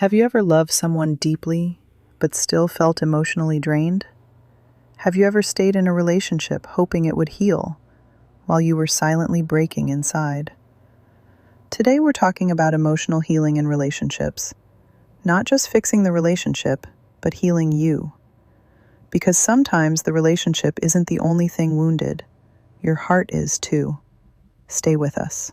Have you ever loved someone deeply, but still felt emotionally drained? Have you ever stayed in a relationship hoping it would heal, while you were silently breaking inside? Today we're talking about emotional healing in relationships. Not just fixing the relationship, but healing you. Because sometimes the relationship isn't the only thing wounded. Your heart is too. Stay with us.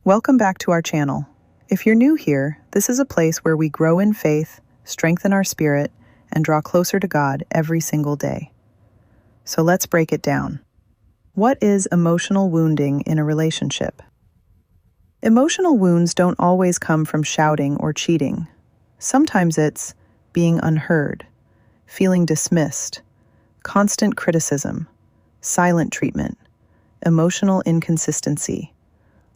Welcome back to our channel. If you're new here, this is a place where we grow in faith, strengthen our spirit, and draw closer to God every single day. So let's break it down. What is emotional wounding in a relationship? Emotional wounds don't always come from shouting or cheating. Sometimes it's being unheard, feeling dismissed, constant criticism, silent treatment, emotional inconsistency,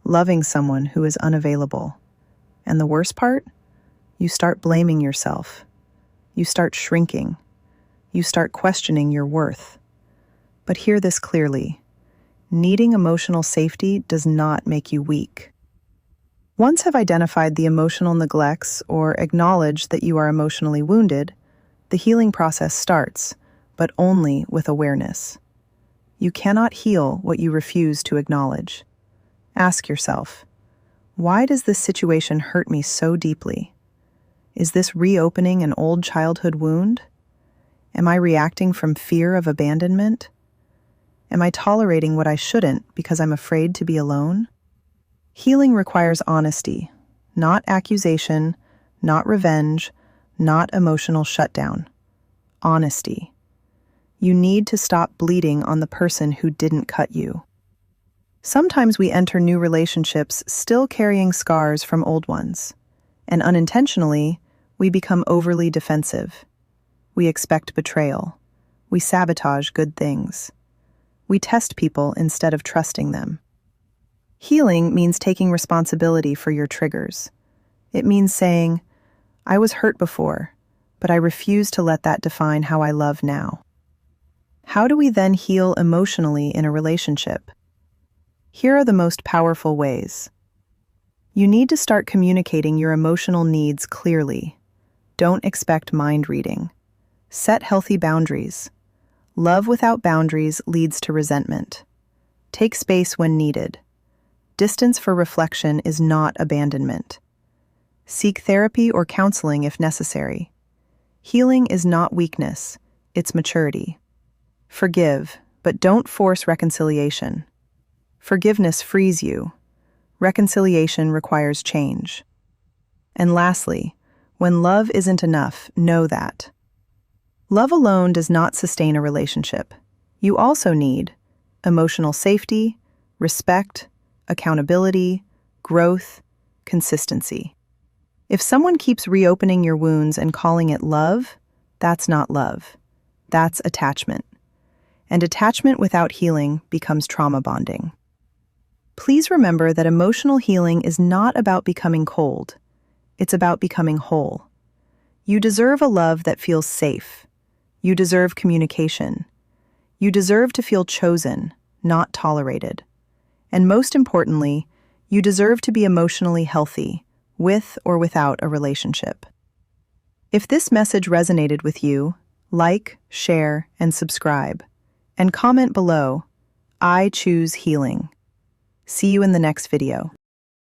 loving someone who is unavailable. And the worst part? You start blaming yourself. You start shrinking. You start questioning your worth. But hear this clearly. Needing emotional safety does not make you weak. Once have identified the emotional neglects or acknowledged that you are emotionally wounded, the healing process starts, but only with awareness. You cannot heal what you refuse to acknowledge. Ask yourself, why does this situation hurt me so deeply? Is this reopening an old childhood wound? Am I reacting from fear of abandonment? Am I tolerating what I shouldn't because I'm afraid to be alone? Healing requires honesty, not accusation, not revenge, not emotional shutdown. Honesty. You need to stop bleeding on the person who didn't cut you. Sometimes we enter new relationships still carrying scars from old ones, and unintentionally, we become overly defensive. We expect betrayal. We sabotage good things. We test people instead of trusting them. Healing means taking responsibility for your triggers. It means saying, I was hurt before, but I refuse to let that define how I love now. How do we then heal emotionally in a relationship? Here are the most powerful ways. You need to start communicating your emotional needs clearly. Don't expect mind reading. Set healthy boundaries. Love without boundaries leads to resentment. Take space when needed. Distance for reflection is not abandonment. Seek therapy or counseling if necessary. Healing is not weakness, it's maturity. Forgive, but don't force reconciliation. Forgiveness frees you. Reconciliation requires change. And lastly, when love isn't enough, know that. Love alone does not sustain a relationship. You also need emotional safety, respect, accountability, growth, consistency. If someone keeps reopening your wounds and calling it love, that's not love. That's attachment. And attachment without healing becomes trauma bonding. Please remember that emotional healing is not about becoming cold. It's about becoming whole. You deserve a love that feels safe. You deserve communication. You deserve to feel chosen, not tolerated. And most importantly, you deserve to be emotionally healthy, with or without a relationship. If this message resonated with you, like, share, and subscribe. And comment below, I choose healing. See you in the next video.